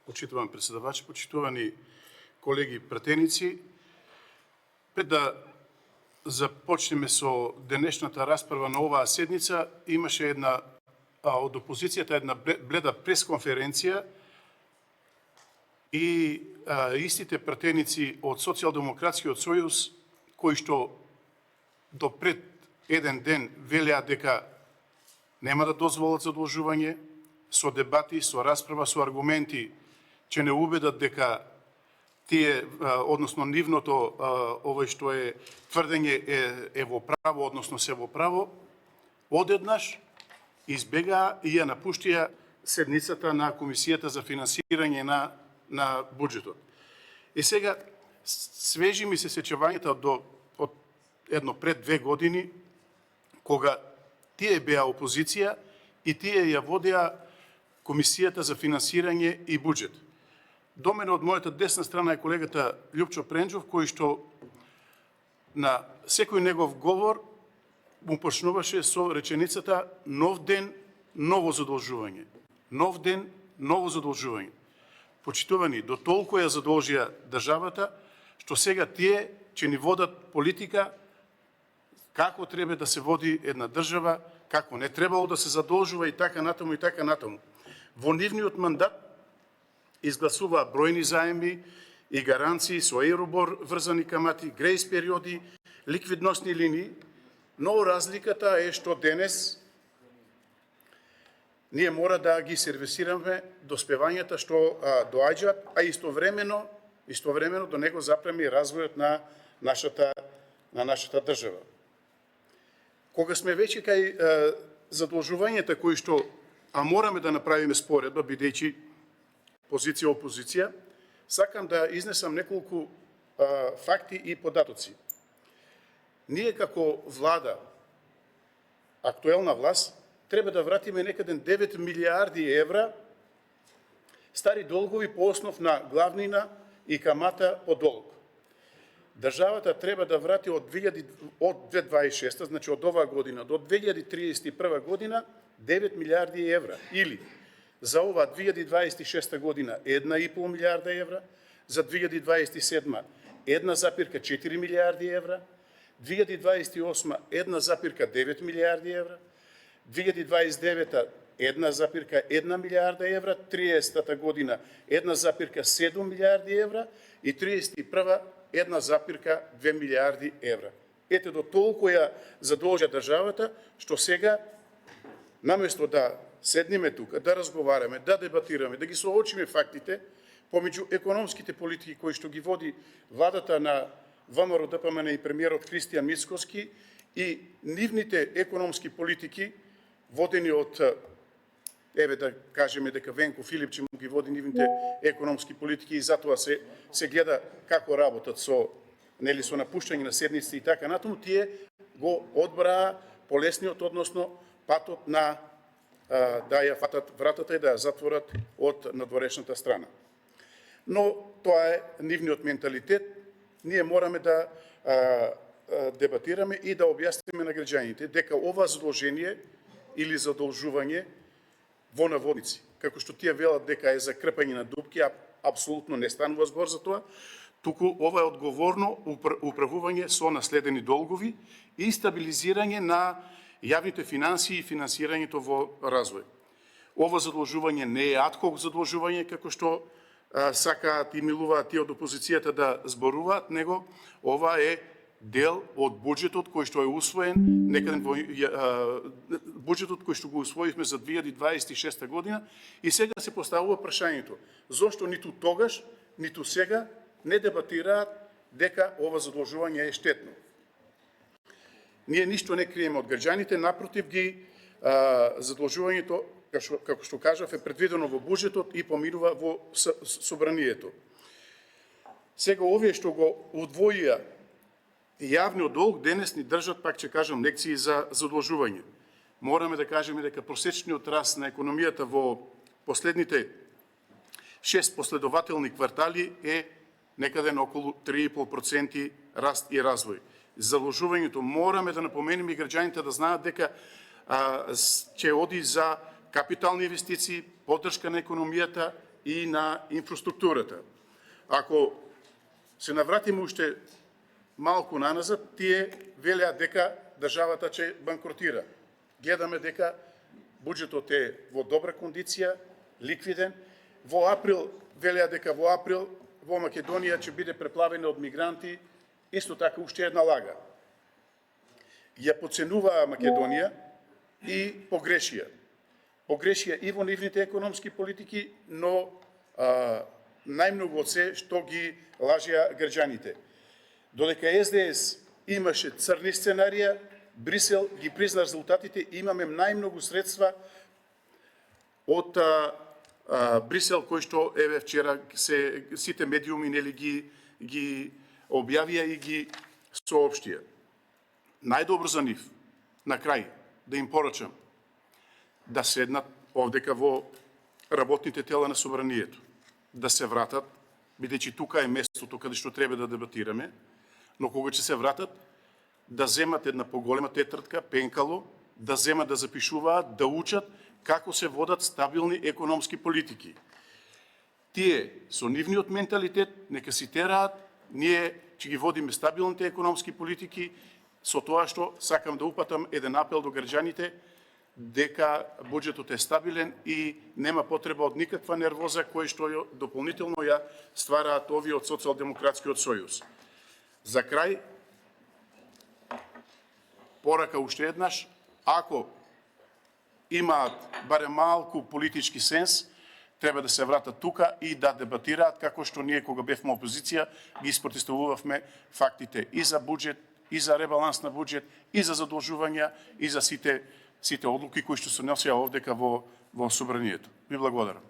почитуван председавач, почитувани колеги пратеници. Пред да започнеме со денешната расправа на оваа седница, имаше една од опозицијата една бледа пресконференција и истите пратеници од Социјалдемократскиот сојуз, кои што до пред еден ден велеа дека нема да дозволат задолжување, со дебати, со расправа, со аргументи, че не убедат дека тие, односно нивното, овој што е тврдење е во право, односно се во право, одеднаш избегаа и ја напуштија седницата на Комисијата за финансирање на буџетот. И сега, свежи ми се сеќавањата од едно пред 2 години, кога тие беа опозиција и тие ја водеа Комисијата за финансирање и буџет. До мене од мојата десна страна е колегата Љупчо Пренџов, кој што на секој негов говор му почнуваше со реченицата нов ден, ново задолжување. Нов ден, ново задолжување. Почитувани, до толку ја задолжија државата, што сега тие ќе ни водат политика како треба да се води една држава, како не требало да се задолжува и така натаму и така натаму. Во нивниот мандат изгласуваа бројни заеми и гаранции со Еурибор врзани камати, грејс периоди, ликвидносни линии, но разликата е што денес ние мора да ги сервисираме доспевањата што доаѓаат, а истовремено до него запреми развојот на нашата држава. Кога сме веќе кај задолжувањата кои што мораме да направиме споредба, бидејќи позиција опозиција, сакам да изнесам неколку факти и податоци. Ние како влада, актуелна власт, треба да вратиме некаден 9 милиарди евра стари долгови по основ на главнина и камата по долг. Државата треба да врати од 2026, значи од оваа година до 2031 година 9 милиарди евра, или за ова 2026 година 1,5 милиарда евра, за 2027 1,4 милиарди евра, 2028 1,9 милиарди евра, 2029 1,1 милиарда евра, 30-та година 1,7 милиарди евра и 31 1,2 милиарди евра. Ете до толку ја задолжа државата, што сега наместо да седниме тука, да разговараме, да дебатираме, да ги соочиме фактите помеѓу економските политики кои што ги води владата на ВМРО ДПМН и премиерот Христијан Мицкоски и нивните економски политики водени од, да кажеме дека Венко Филипче му ги води нивните економски политики и затоа се гледа како работат со напуштање на седници и така натаму, тие го одбраа полесниот, односно патот на да ја фатат вратата и да ја затворат од надворешната страна. Но тоа е нивниот менталитет. Ние мораме да дебатираме и да објасниме на граѓаните дека ова задолжение или задолжување во наводници, како што тие велат дека е за крпање на дупки, апсолутно не станува збор за тоа, туку ова е одговорно управување со наследени долгови и стабилизирање на јавните финансии и финансирањето во развој. Ова задолжување не е адхок задолжување, како што сакаат и милуваат тие од опозицијата да зборуваат, него ова е дел од буџетот кој што е усвоен некаде во буџетот кој што го усвоивме за 2026 година и сега се поставува прашањето зошто ниту тогаш, ниту сега не дебатираат дека ова задолжување е штетно. Ние ништо не криеме од граѓаните, напротив ги задолжувањето, како што кажав, е предвидено во буџетот и поминува во собранието. Сега овие што го удвоија јавниот долг денес ни држат, пак ќе кажам, лекции за задолжување. Мораме да кажеме дека просечниот раст на економијата во последните 6 последователни квартали е некаде на околу 3,5% раст и развој. Задолжувањето мораме да напомениме и граѓаните да знаат дека ќе оди за капитални инвестиции, поддршка на економијата и на инфраструктурата. Ако се навратиме уште малку наназад, тие велеат дека државата ќе банкротира. Гледаме дека буџетот е во добра кондиција, ликвиден. Во април, велеат дека во април во Македонија ќе биде преплавена од мигранти, исто така уште една лага. Ја подценуваа Македонија и погрешија. Погрешија и во нивните економски политики, но најмногу од се што ги лажеа граѓаните. Додека СДС имаше црни сценарија, Брисел ги призна резултатите и имаме најмногу средства од Брисел, кој што еве вчера сите медиуми нели ги објавија и ги соопштија. Најдобро за нив, на крај, да им порачам, да седнат овдека во работните тела на собранието, да се вратат, бидејќи тука е местото каде што треба да дебатираме, но кога ќе се вратат, да земат една поголема тетрадка, пенкало, да земат да запишуваат, да учат како се водат стабилни економски политики. Тие со нивниот менталитет нека си тераат, ние ќе ги водиме стабилните економски политики, со тоа што сакам да упатам еден апел до граѓаните дека буџетот е стабилен и нема потреба од никаква нервоза кој што дополнително ја ствараат овие од Социјалдемократскиот сојуз. За крај, порака уште еднаш, ако имаат барем малку политички сенс, треба да се вратат тука и да дебатираат како што ние кога бевме опозиција ги isпротестувавме фактите и за буџет, и за ребаланс на буџет, и за задолжувања, и за сите одлуки кои што се носеа овдека во собранието. Ви благодарам.